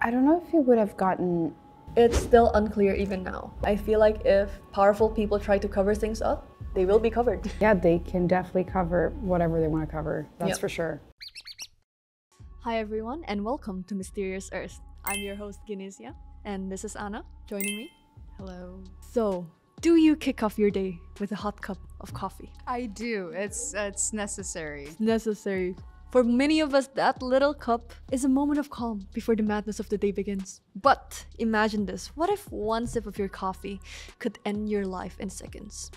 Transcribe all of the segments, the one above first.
I don't know if he would have gotten... It's still unclear even now. I feel like if powerful people try to cover things up, they will be covered. Yeah, they can definitely cover whatever they want to cover. That's for sure. Hi everyone and welcome to Mysterious Earth. I'm your host Indonesia and this is Anna joining me. Hello. So, do you kick off your day with a hot cup of coffee? I do. It's necessary. It's necessary. For many of us, that little cup is a moment of calm before the madness of the day begins. But imagine this. What if one sip of your coffee could end your life in seconds?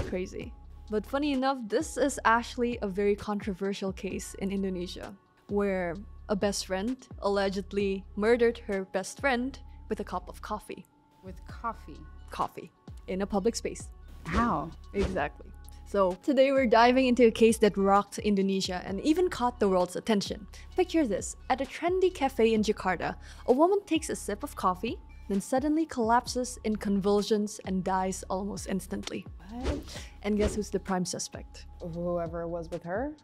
Crazy. But funny enough, this is actually a very controversial case in Indonesia, where a best friend allegedly murdered her best friend with a cup of coffee. With coffee? Coffee. In a public space. How? Exactly. So today we're diving into a case that rocked Indonesia and even caught the world's attention. Picture this. At a trendy cafe in Jakarta, a woman takes a sip of coffee, then suddenly collapses in convulsions and dies almost instantly. What? And guess who's the prime suspect? Whoever was with her?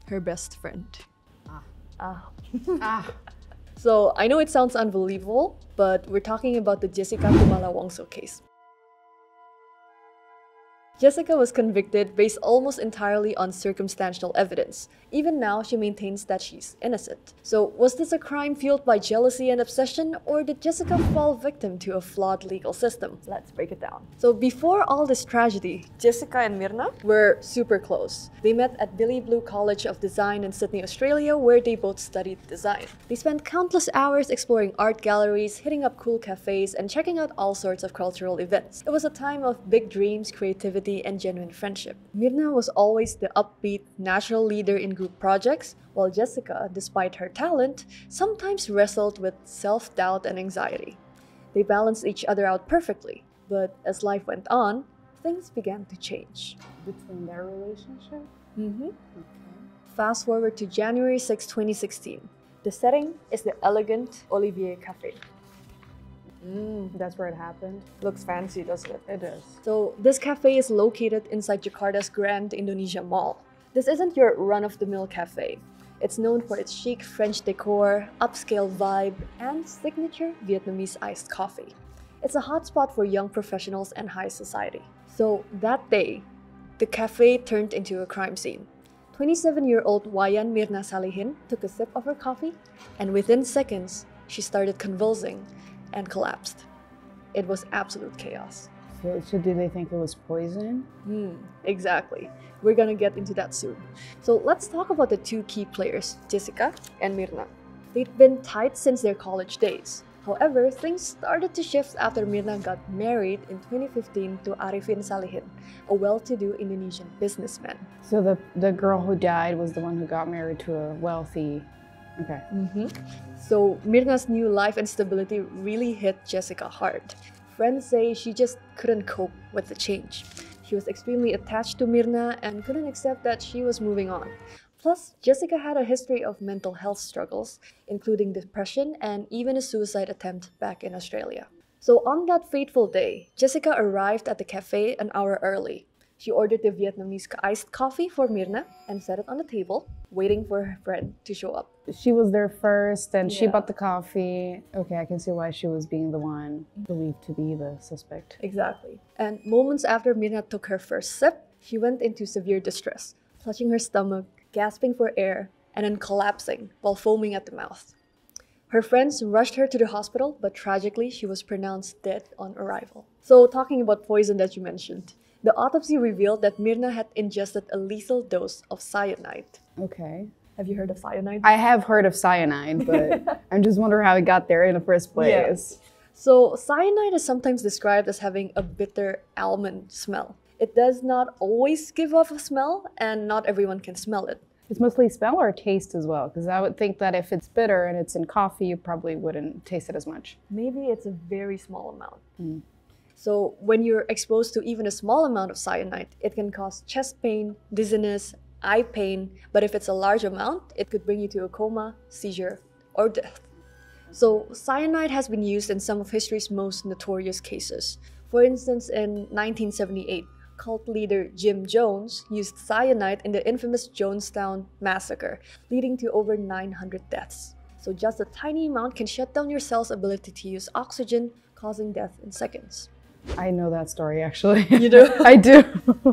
Her best friend. Ah. So I know it sounds unbelievable, but we're talking about the Jessica Kumala Wongso case. Jessica was convicted based almost entirely on circumstantial evidence. Even now, she maintains that she's innocent. So, was this a crime fueled by jealousy and obsession, or did Jessica fall victim to a flawed legal system? Let's break it down. So, before all this tragedy, Jessica and Mirna were super close. They met at Billy Blue College of Design in Sydney, Australia, where they both studied design. They spent countless hours exploring art galleries, hitting up cool cafes, and checking out all sorts of cultural events. It was a time of big dreams, creativity, and genuine friendship. Mirna was always the upbeat, natural leader in group projects, while Jessica, despite her talent, sometimes wrestled with self-doubt and anxiety. They balanced each other out perfectly, but as life went on, things began to change. Between their relationship? Okay. Fast forward to January 6, 2016. The setting is the elegant Olivier Cafe. That's where it happened. Looks fancy, doesn't it? It is. So this cafe is located inside Jakarta's Grand Indonesia Mall. This isn't your run-of-the-mill cafe. It's known for its chic French decor, upscale vibe, and signature Vietnamese iced coffee. It's a hotspot for young professionals and high society. So that day, the cafe turned into a crime scene. 27-year-old Wayan Mirna Salihin took a sip of her coffee, and within seconds, she started convulsing and collapsed. It was absolute chaos. So do they think it was poison? Exactly. We're gonna get into that soon. So let's talk about the two key players, Jessica and Mirna. They'd been tight since their college days. However, things started to shift after Mirna got married in 2015 to Arifin Salihin, a well-to-do Indonesian businessman. So the girl who died was the one who got married to a wealthy... Okay. So Mirna's new life and stability really hit Jessica hard. Friends say she just couldn't cope with the change. She was extremely attached to Mirna and couldn't accept that she was moving on. Plus, Jessica had a history of mental health struggles, including depression and even a suicide attempt back in Australia. So on that fateful day, Jessica arrived at the cafe an hour early. She ordered the Vietnamese iced coffee for Mirna and set it on the table, waiting for her friend to show up. She was there first and she bought the coffee. Okay, I can see why she was being the one believed to be the suspect. Exactly. And moments after Mirna took her first sip, she went into severe distress, clutching her stomach, gasping for air, and then collapsing while foaming at the mouth. Her friends rushed her to the hospital, but tragically, she was pronounced dead on arrival. So, talking about poison that you mentioned, the autopsy revealed that Mirna had ingested a lethal dose of cyanide. Okay. Have you heard of cyanide? I have heard of cyanide, but I'm just wondering how it got there in the first place. So cyanide is sometimes described as having a bitter almond smell. It does not always give off a smell, and not everyone can smell it. It's mostly smell or taste as well? Because I would think that if it's bitter and it's in coffee, you probably wouldn't taste it as much. Maybe it's a very small amount. So when you're exposed to even a small amount of cyanide, it can cause chest pain, dizziness, eye pain, but if it's a large amount, it could bring you to a coma, seizure, or death. So cyanide has been used in some of history's most notorious cases. For instance, in 1978, cult leader Jim Jones used cyanide in the infamous Jonestown massacre, leading to over 900 deaths. So just a tiny amount can shut down your cell's ability to use oxygen, causing death in seconds. I know that story actually. You do? I do.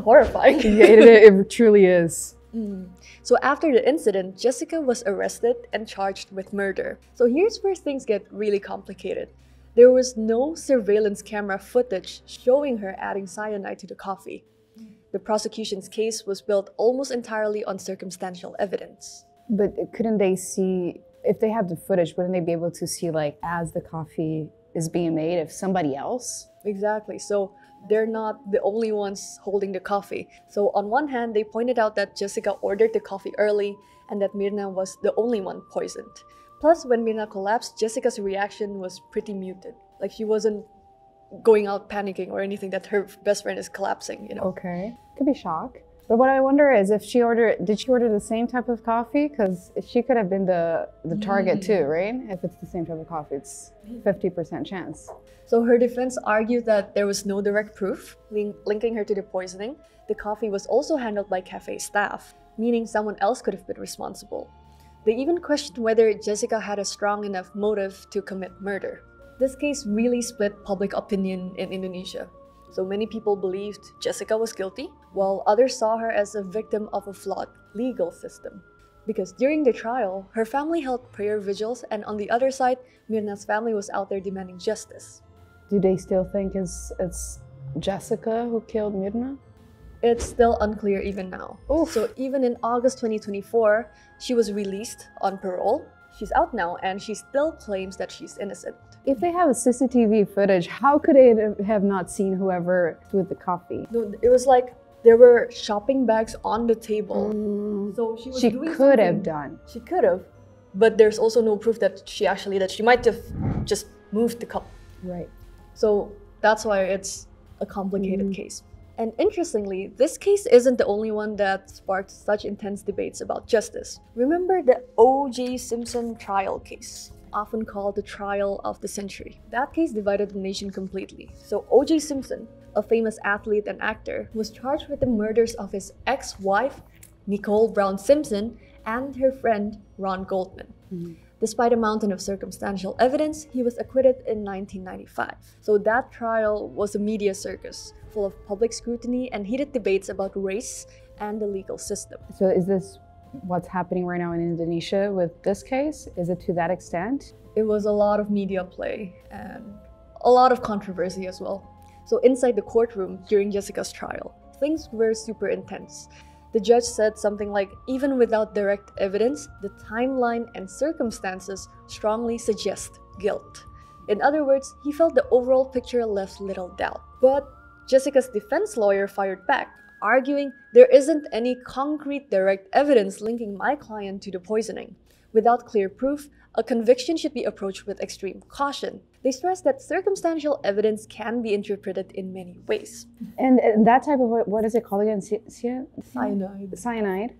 Horrifying. Yeah, it truly is. So after the incident, Jessica was arrested and charged with murder. So here's where things get really complicated. There was no surveillance camera footage showing her adding cyanide to the coffee. The prosecution's case was built almost entirely on circumstantial evidence. But couldn't they see, if they have the footage, wouldn't they be able to see, like, as the coffee is being made, if somebody else? Exactly. So they're not the only ones holding the coffee. So on one hand, they pointed out that Jessica ordered the coffee early and that Myrna was the only one poisoned. Plus, when Myrna collapsed, Jessica's reaction was pretty muted. Like, she wasn't going out panicking or anything that her best friend is collapsing, you know? Okay. Could be shock. But what I wonder is if did she order the same type of coffee? Because she could have been the target too, right? If it's the same type of coffee, it's 50% chance. So her defense argued that there was no direct proof linking her to the poisoning. The coffee was also handled by cafe staff, meaning someone else could have been responsible. They even questioned whether Jessica had a strong enough motive to commit murder. This case really split public opinion in Indonesia. So many people believed Jessica was guilty, while others saw her as a victim of a flawed legal system. Because during the trial, her family held prayer vigils, and on the other side, Myrna's family was out there demanding justice. Do they still think it's Jessica who killed Myrna? It's still unclear even now. Oof. So even in August 2024, she was released on parole. She's out now and she still claims that she's innocent. If they have a CCTV footage, how could they have not seen whoever with the coffee? No, it was like there were shopping bags on the table. So she was She doing could have something. done. She could have, but there's also no proof that she might have just moved the cup. Right. So that's why it's a complicated case. And interestingly, this case isn't the only one that sparked such intense debates about justice. Remember the O.J. Simpson trial case, often called the trial of the century. That case divided the nation completely. So O.J. Simpson, a famous athlete and actor, was charged with the murders of his ex-wife, Nicole Brown Simpson, and her friend, Ron Goldman. Despite a mountain of circumstantial evidence, he was acquitted in 1995. So that trial was a media circus, full of public scrutiny and heated debates about race and the legal system. So is this what's happening right now in Indonesia with this case? Is it to that extent? It was a lot of media play and a lot of controversy as well. So inside the courtroom during Jessica's trial, things were super intense. The judge said something like, even without direct evidence, the timeline and circumstances strongly suggest guilt. In other words, he felt the overall picture left little doubt. But Jessica's defense lawyer fired back, arguing there isn't any concrete direct evidence linking my client to the poisoning. Without clear proof, a conviction should be approached with extreme caution. They stressed that circumstantial evidence can be interpreted in many ways. And that type of, what is it called again? Cyanide. Cyanide.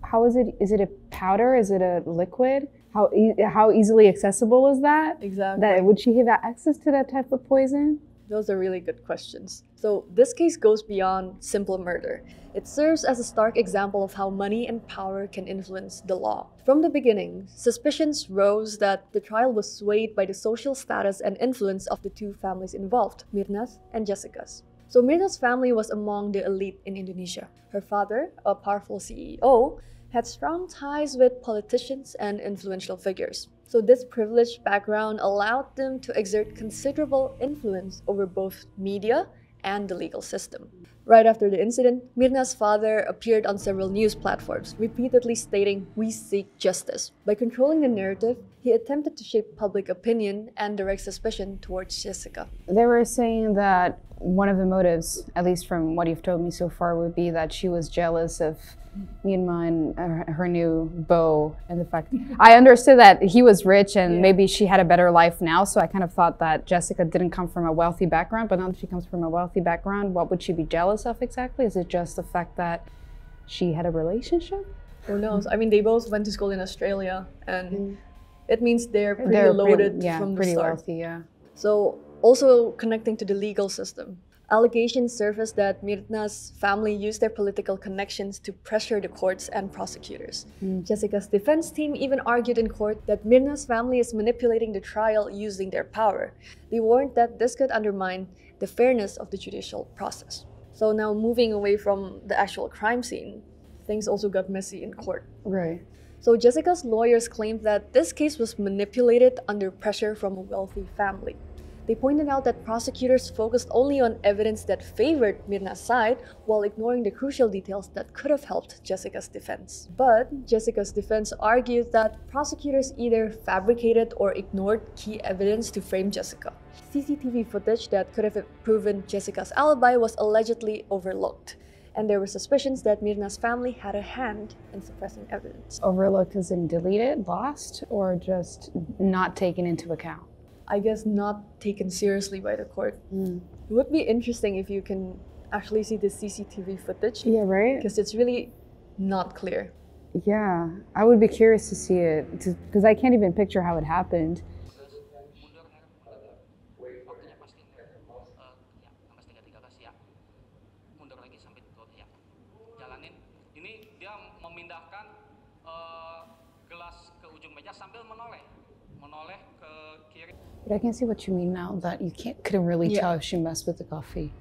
How is it? Is it a powder? Is it a liquid? How easily accessible is that? Exactly. Would she have access to that type of poison? Those are really good questions. So this case goes beyond simple murder. It serves as a stark example of how money and power can influence the law. From the beginning, suspicions rose that the trial was swayed by the social status and influence of the two families involved, Myrna's and Jessica's. So Myrna's family was among the elite in Indonesia. Her father, a powerful CEO, had strong ties with politicians and influential figures. So this privileged background allowed them to exert considerable influence over both media and the legal system. Right after the incident, Myrna's father appeared on several news platforms, repeatedly stating, "We seek justice." By controlling the narrative, he attempted to shape public opinion and direct suspicion towards Jessica. They were saying that one of the motives, at least from what you've told me so far, would be that she was jealous of Myanmar and her new beau, and the fact I understood that he was rich and maybe she had a better life now, so I kind of thought that Jessica didn't come from a wealthy background, but now that she comes from a wealthy background, what would she be jealous of exactly? Is it just the fact that she had a relationship? Who knows? I mean, they both went to school in Australia, and it means they're pretty loaded from the pretty start. wealthy, yeah. So also connecting to the legal system. Allegations surfaced that Mirna's family used their political connections to pressure the courts and prosecutors. Jessica's defense team even argued in court that Mirna's family is manipulating the trial using their power. They warned that this could undermine the fairness of the judicial process. So now moving away from the actual crime scene, things also got messy in court. Right. So Jessica's lawyers claimed that this case was manipulated under pressure from a wealthy family. They pointed out that prosecutors focused only on evidence that favored Mirna's side while ignoring the crucial details that could have helped Jessica's defense. But Jessica's defense argued that prosecutors either fabricated or ignored key evidence to frame Jessica. CCTV footage that could have proven Jessica's alibi was allegedly overlooked, and there were suspicions that Mirna's family had a hand in suppressing evidence. Overlooked as in deleted, lost, or just not taken into account? I guess not taken seriously by the court. It would be interesting if you can actually see the CCTV footage. Yeah, right? Because it's really not clear. Yeah, I would be curious to see it because I can't even picture how it happened. But I can see what you mean now, that you couldn't really tell if she messed with the coffee.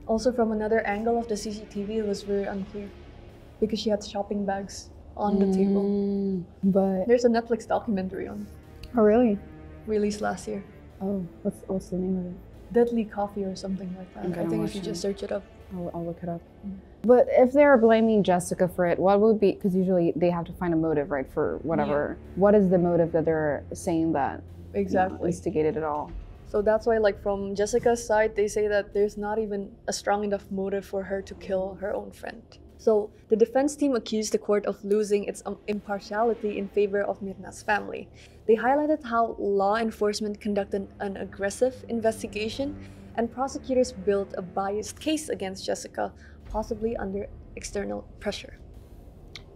Also, from another angle of the CCTV, it was very unclear because she had shopping bags on the table. But there's a Netflix documentary on oh, really? released last year. Oh, what's the name of it? Deadly Coffee or something like that. Okay, I think if you just search it up. I'll look it up. But if they're blaming Jessica for it, what would be, because usually they have to find a motive, right, for whatever. What is the motive that they're saying that instigated it all? So that's why, like, from Jessica's side, they say that there's not even a strong enough motive for her to kill her own friend. So the defense team accused the court of losing its impartiality in favor of Mirna's family. They highlighted how law enforcement conducted an aggressive investigation and prosecutors built a biased case against Jessica, possibly under external pressure.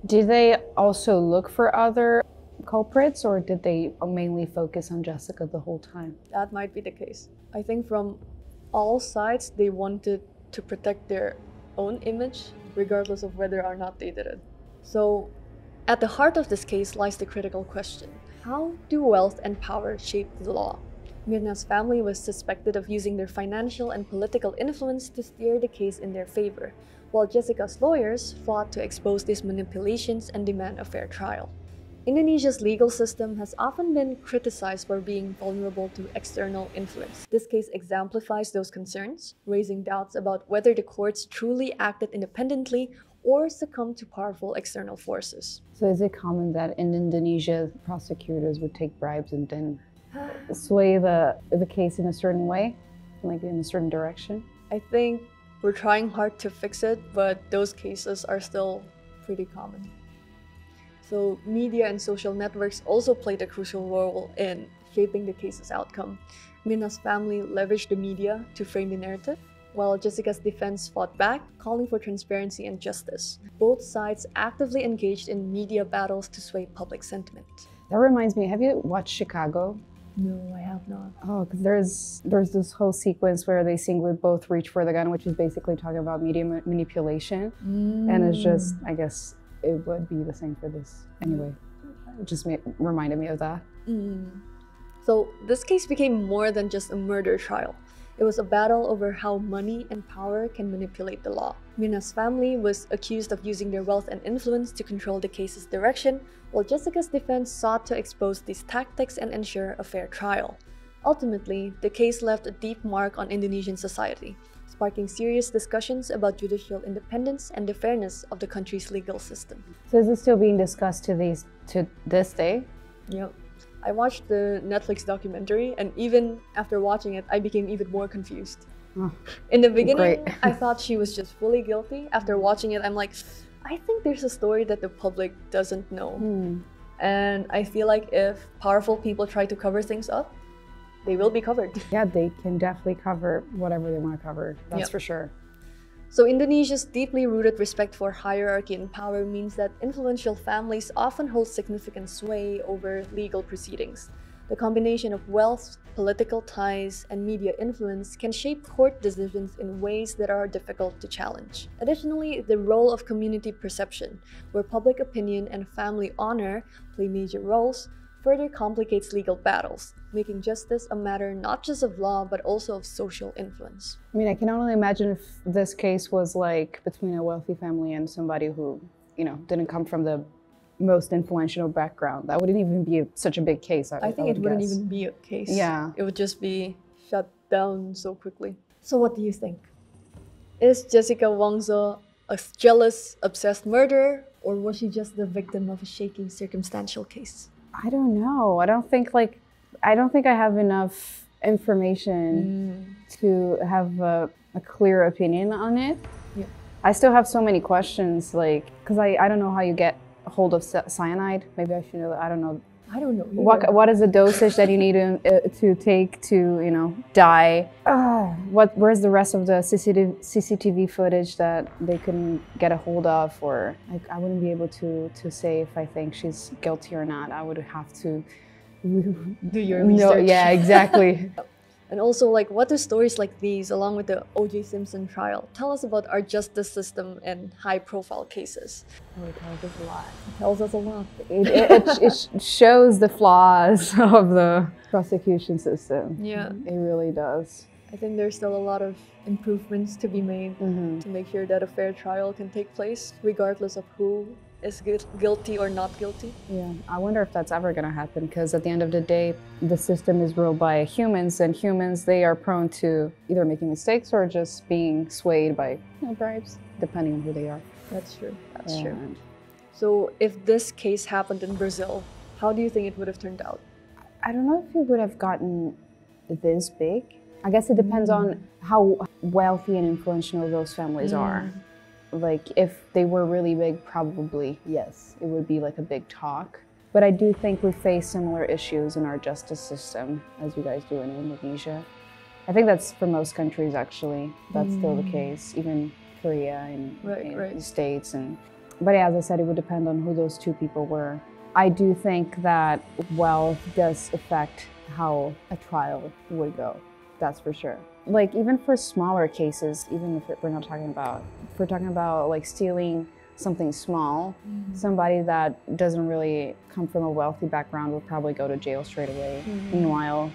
Did they also look for other culprits, or did they mainly focus on Jessica the whole time? That might be the case. I think from all sides, they wanted to protect their own image, regardless of whether or not they did it. So, at the heart of this case lies the critical question: how do wealth and power shape the law? Mirna's family was suspected of using their financial and political influence to steer the case in their favor, while Jessica's lawyers fought to expose these manipulations and demand a fair trial. Indonesia's legal system has often been criticized for being vulnerable to external influence. This case exemplifies those concerns, raising doubts about whether the courts truly acted independently or succumbed to powerful external forces. So is it common that in Indonesia, prosecutors would take bribes and then sway the case in a certain way, like in a certain direction? I think we're trying hard to fix it, but those cases are still pretty common. So media and social networks also played a crucial role in shaping the case's outcome. Mirna's family leveraged the media to frame the narrative, while Jessica's defense fought back, calling for transparency and justice. Both sides actively engaged in media battles to sway public sentiment. That reminds me, have you watched Chicago? No, I have not. Oh, because there's this whole sequence where they sing "We Both Reach for the Gun," which is basically talking about media manipulation. And it's just, I guess it would be the same for this. Anyway, it just reminded me of that. So this case became more than just a murder trial. It was a battle over how money and power can manipulate the law. Mirna's family was accused of using their wealth and influence to control the case's direction, while Jessica's defense sought to expose these tactics and ensure a fair trial. Ultimately, the case left a deep mark on Indonesian society, sparking serious discussions about judicial independence and the fairness of the country's legal system. So is it still being discussed to this day? Yep. I watched the Netflix documentary, and even after watching it, I became even more confused. Oh, in the beginning, I thought she was just fully guilty. After watching it, I'm like, I think there's a story that the public doesn't know. And I feel like if powerful people try to cover things up, they will be covered. Yeah, they can definitely cover whatever they want to cover. That's for sure. So Indonesia's deeply rooted respect for hierarchy and power means that influential families often hold significant sway over legal proceedings. The combination of wealth, political ties, and media influence can shape court decisions in ways that are difficult to challenge. Additionally, the role of community perception, where public opinion and family honor play major roles, further complicates legal battles, making justice a matter not just of law but also of social influence. I mean, I can only imagine if this case was like between a wealthy family and somebody who, didn't come from the most influential background. That wouldn't even be such a big case. I think it wouldn't even be a case. Yeah. It would just be shut down so quickly. So what do you think? Is Jessica Wangzo a jealous, obsessed murderer, or was she just the victim of a shaky circumstantial case? I don't know. I don't think I have enough information to have a clear opinion on it. Yeah. I still have so many questions, because I don't know how you get hold of cyanide. Maybe I should know that. I don't know. I don't know. What is the dosage that you need to take to die? Where's the rest of the CCTV footage that they couldn't get a hold of? Or I wouldn't be able to say if I think she's guilty or not. I would have to do your research. No, yeah, exactly. And also, what do stories like these, along with the O.J. Simpson trial, tell us about our justice system and high-profile cases? Oh, it tells us a lot. It tells us a lot. It shows the flaws of the prosecution system. Yeah. It really does. I think there's still a lot of improvements to be made to make sure that a fair trial can take place, regardless of who is guilty or not guilty. Yeah, I wonder if that's ever going to happen, because at the end of the day, the system is ruled by humans, and humans, they are prone to either making mistakes or just being swayed by bribes, depending on who they are. That's true. That's true. So if this case happened in Brazil, how do you think it would have turned out? I don't know if it would have gotten this big. I guess it depends on how wealthy and influential those families are. If they were really big, probably, yes, it would be like a big talk. But I do think we face similar issues in our justice system, as you guys do in Indonesia. I think that's for most countries, actually. That's still the case, even Korea and the States. But yeah, as I said, it would depend on who those two people were. I do think that wealth does affect how a trial would go. That's for sure. Even for smaller cases, even if we're not talking about, if we're talking about stealing something small, somebody that doesn't really come from a wealthy background would probably go to jail straight away. Meanwhile,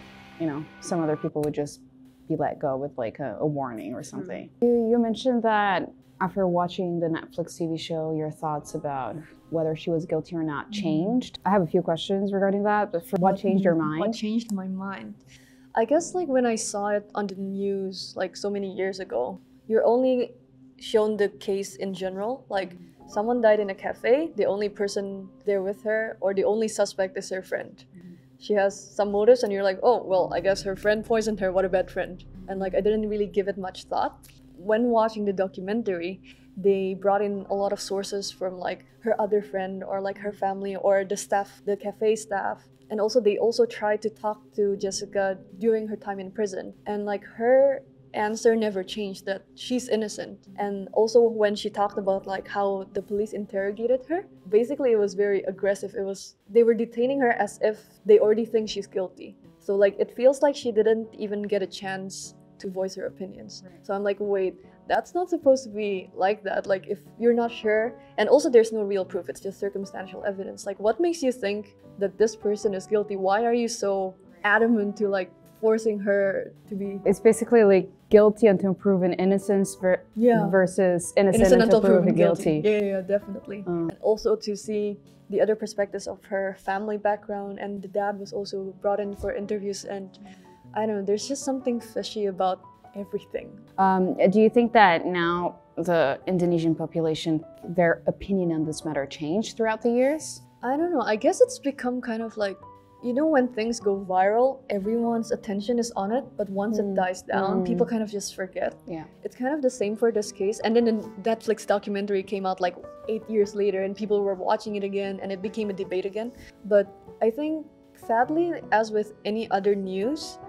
some other people would just be let go with a warning or something. You mentioned that after watching the Netflix TV show, your thoughts about whether she was guilty or not changed. I have a few questions regarding that, but what changed your mind? What changed my mind? I guess when I saw it on the news so many years ago, you're only shown the case in general. Someone died in a cafe, the only person there with her or the only suspect is her friend. She has some motives and you're like, oh, well, I guess her friend poisoned her, what a bad friend. And I didn't really give it much thought. When watching the documentary, they brought in a lot of sources from her other friend or her family or the staff, the cafe staff. And also they also tried to talk to Jessica during her time in prison. And her answer never changed that she's innocent. And also when she talked about how the police interrogated her, basically it was very aggressive. They were detaining her as if they already think she's guilty. So it feels like she didn't even get a chance to voice her opinions. So I'm wait, that's not supposed to be like that. If you're not sure, and also there's no real proof, it's just circumstantial evidence. What makes you think that this person is guilty? Why are you so adamant to forcing her to be? It's basically guilty until proven innocence versus innocent until proven guilty. Yeah, definitely. And also to see the other perspectives of her family background, and the dad was also brought in for interviews, and I don't know, there's just something fishy about everything. Do you think that now the Indonesian population, their opinion on this matter changed throughout the years? I don't know, I guess it's become kind of when things go viral, everyone's attention is on it, but once it dies down, people kind of just forget. Yeah. It's kind of the same for this case. And then the Netflix documentary came out 8 years later and people were watching it again and it became a debate again. But I think, sadly, as with any other news,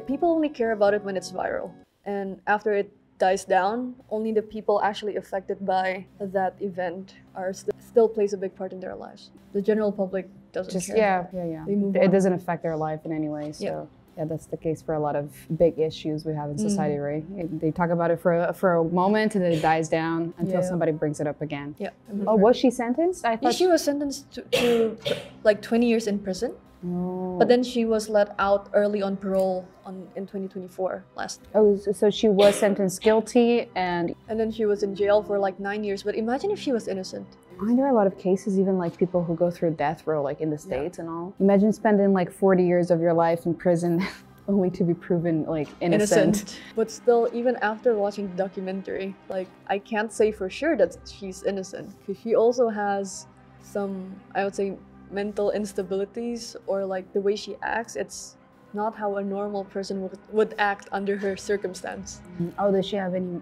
people only care about it when it's viral. And after it dies down, only the people actually affected by that event are still plays a big part in their lives. The general public doesn't Just care. yeah. They move It on. doesn't affect their life in any way. So yeah, that's the case for a lot of big issues we have in society, right? They talk about it for a moment and then it dies down until somebody brings it up again. Yeah. Oh, was she sentenced? I Yeah, thought she was sentenced to like 20 years in prison. Oh. But then she was let out early on parole in 2024 last. Oh, so she was sentenced guilty, and And then she was in jail for like 9 years. But imagine if she was innocent. aren't there a lot of cases, even like people who go through death row, like in the States and all? Imagine spending like 40 years of your life in prison only to be proven like innocent. But still, even after watching the documentary, like I can't say for sure that she's innocent. Because she also has some, I would say, mental instabilities, or like the way she acts. It's not how a normal person would act under her circumstance. Oh, does she have any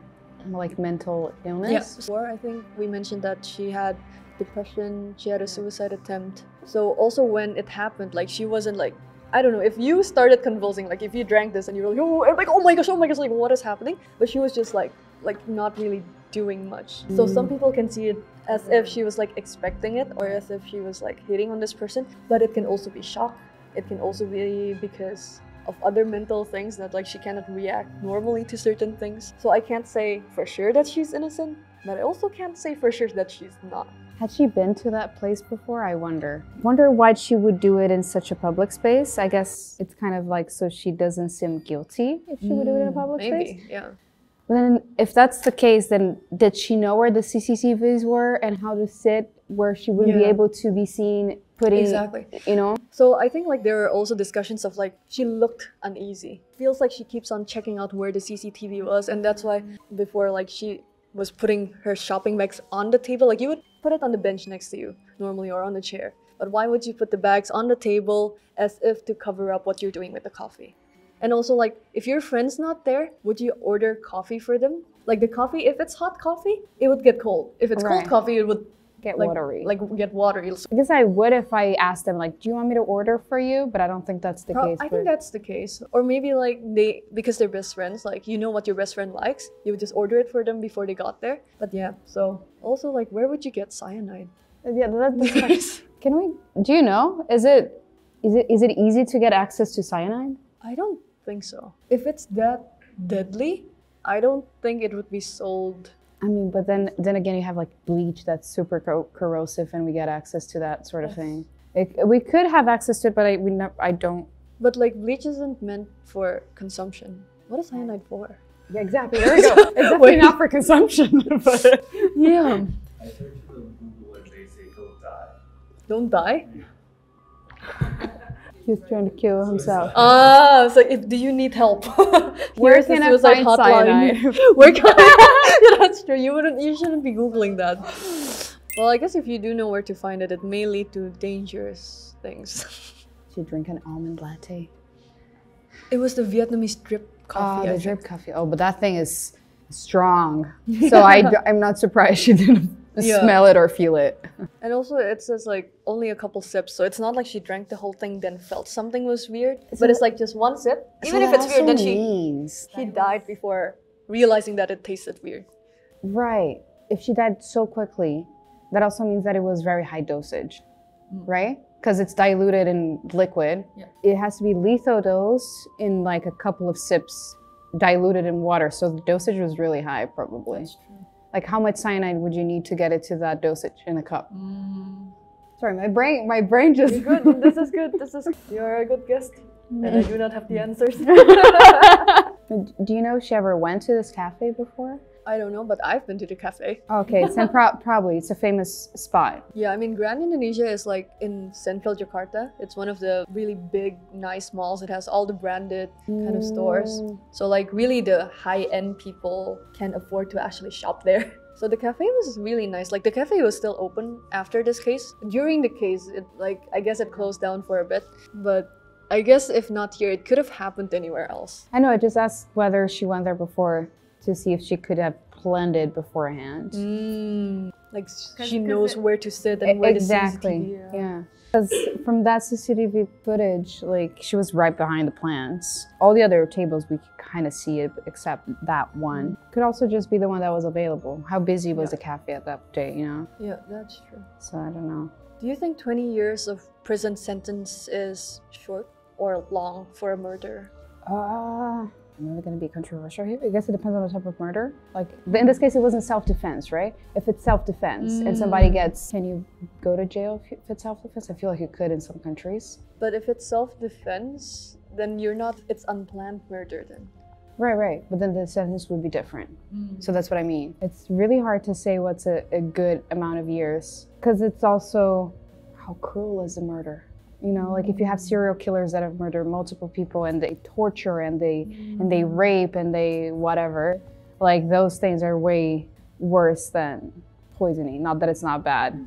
like mental illness? Yes. Before, I think we mentioned that she had depression, she had a suicide attempt. So also when it happened, like she wasn't like, I don't know, if you started convulsing, like if you drank this and you were like, oh, and like, oh my gosh, like what is happening? But she was just like not really doing much. So some people can see it as if she was like expecting it, or as if she was like hitting on this person. But it can also be shock. It can also be because of other mental things, that like she cannot react normally to certain things. So I can't say for sure that she's innocent, but I also can't say for sure that she's not. Had she been to that place before? I wonder. Wonder why she would do it in such a public space. I guess it's kind of like so she doesn't seem guilty if she would do it in a public space. Maybe, yeah. But then if that's the case, then did she know where the CCTVs were and how to sit where she wouldn't be able to be seen putting, Exactly. you know? So I think like there are also discussions of like she looked uneasy. Feels like she keeps on checking out where the CCTV was, and that's why before like she was putting her shopping bags on the table, like you would put it on the bench next to you normally, or on the chair. But why would you put the bags on the table as if to cover up what you're doing with the coffee? And also like if your friend's not there, would you order coffee for them? Like the coffee, if it's hot coffee, it would get cold. If it's cold coffee, it would Get like, watery. get watery. I guess I would if I asked them, like, do you want me to order for you? But I don't think that's the case. I think that's the case. Or maybe like because they're best friends, like you know what your best friend likes, you would just order it for them before they got there. But yeah, so also like where would you get cyanide? Yeah, that's do you know? Is it easy to get access to cyanide? I don't think so. If it's that deadly, I don't think it would be sold. I mean, but then again, you have like bleach that's super corrosive, and we get access to that sort of thing. We could have access to it, but I don't. But like bleach isn't meant for consumption. What is cyanide for? Yeah, exactly. There we go. It's definitely not for consumption. But yeah. I searched it on Google and they say don't die. Don't die? he was trying to kill himself. So if do you need help? Where can I find cyanide? Where can I? Yeah, that's true. You shouldn't be Googling that. Well, I guess if you do know where to find it, it may lead to dangerous things. Did you drink an almond latte? It was the Vietnamese drip coffee. The drip coffee. Oh, but that thing is strong. So I'm not surprised she didn't smell it or feel it. And also it says like only a couple sips, so it's not like she drank the whole thing then felt something was weird. But it's like just one sip. Even if it's weird, then she died before realizing that it tasted weird. Right. If she died so quickly, that also means that it was very high dosage, right? Because it's diluted in liquid. Yeah. It has to be lethal dose in like a couple of sips, diluted in water. So the dosage was really high, probably. That's true. Like how much cyanide would you need to get it to that dosage in a cup? Sorry, my brain just... You're good. This is good. You're a good guest. And I do not have the answers. Do you know if she ever went to this cafe before? I don't know, but I've been to the cafe. Okay, it's probably it's a famous spot. Yeah, I mean, Grand Indonesia is like in central Jakarta. It's one of the really big, nice malls. It has all the branded kind of stores. So like really the high-end people can afford to actually shop there. So the cafe was really nice. Like the cafe was still open after this case. During the case, I guess it closed down for a bit. But I guess if not here, it could have happened anywhere else. I know, I just asked whether she went there before to see if she could have planned it beforehand. Like she knows where to sit and where exactly. the CCTV. Yeah. Because from that CCTV footage, like she was right behind the plants. All the other tables we could kind of see it, except that one. Could also just be the one that was available. How busy was the cafe at that day, you know? Yeah, that's true. So I don't know. Do you think 20 years of prison sentence is short or long for a murder? I'm really going to be controversial here. I guess it depends on the type of murder. Like, in this case, it wasn't self-defense, right? If it's self-defense and somebody gets, can you go to jail if it's self-defense? I feel like you could in some countries. But if it's self-defense, then it's unplanned murder then. Right. But then the sentence would be different. So that's what I mean. It's really hard to say what's a good amount of years, because it's also how cruel is the murder. You know, like if you have serial killers that have murdered multiple people and they torture and they rape and they whatever, like those things are way worse than poisoning. Not that it's not bad.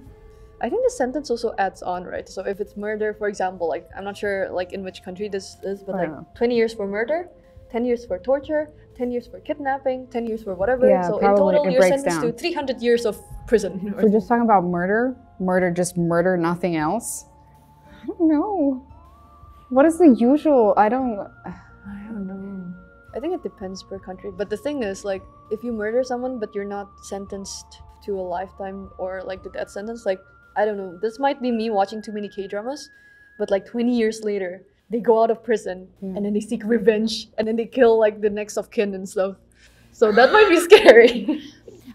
I think the sentence also adds on, right? So if it's murder, for example, like I'm not sure like in which country this is, but like 20 years for murder, 10 years for torture, 10 years for kidnapping, 10 years for whatever. Yeah, so in total, you're breaks sentenced down to 300 years of prison. If we're just talking about murder, just murder, nothing else. I don't know. What is the usual? I don't know. I think it depends per country. But the thing is, like, if you murder someone but you're not sentenced to a lifetime or like the death sentence, like, I don't know. This might be me watching too many K-dramas, but like 20 years later, they go out of prison and then they seek revenge and then they kill like the next of kin and stuff. So that might be scary.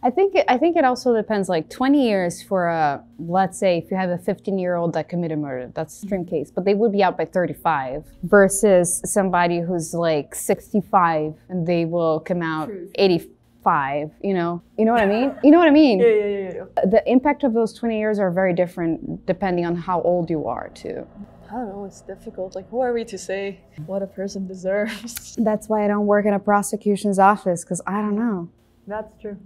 I think it also depends, like 20 years for let's say if you have a 15-year-old that committed murder, that's an extreme case, but they would be out by 35 versus somebody who's like 65 and they will come out 85, you know what I mean? You know what I mean? Yeah. The impact of those 20 years are very different depending on how old you are too. I don't know, it's difficult. Like, who are we to say what a person deserves? That's why I don't work in a prosecution's office, because I don't know. That's true.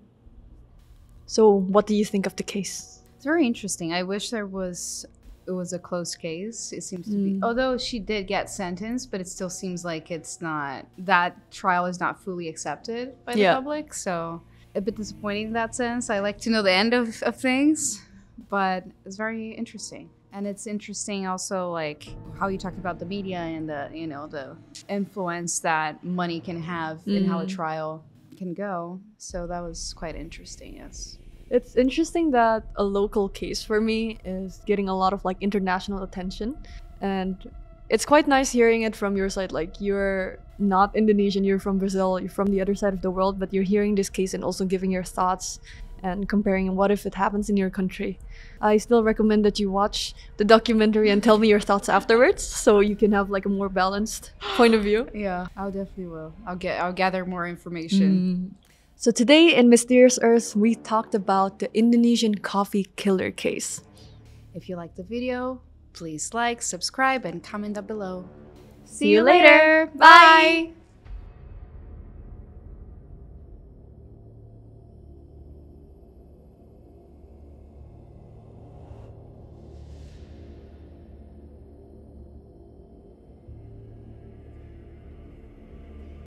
So, what do you think of the case? It's very interesting. I wish it was a close case. It seems to be. Although she did get sentenced, but it still seems like it's not, that trial is not fully accepted by the public. So a bit disappointing in that sense. I like to know the end of things, but it's very interesting. And it's interesting also like how you talked about the media and the influence that money can have in how a trial can go. So that was quite interesting, yes. It's interesting that a local case for me is getting a lot of like international attention, and it's quite nice hearing it from your side. Like, you're not Indonesian, you're from Brazil, you're from the other side of the world, but you're hearing this case and also giving your thoughts and comparing what if it happens in your country. I still recommend that you watch the documentary and tell me your thoughts afterwards, so you can have like a more balanced point of view. Yeah, I definitely will. I'll gather more information. So today in Mysterious Earth, we talked about the Indonesian coffee killer case. If you liked the video, please like, subscribe, and comment down below. See you later. Bye!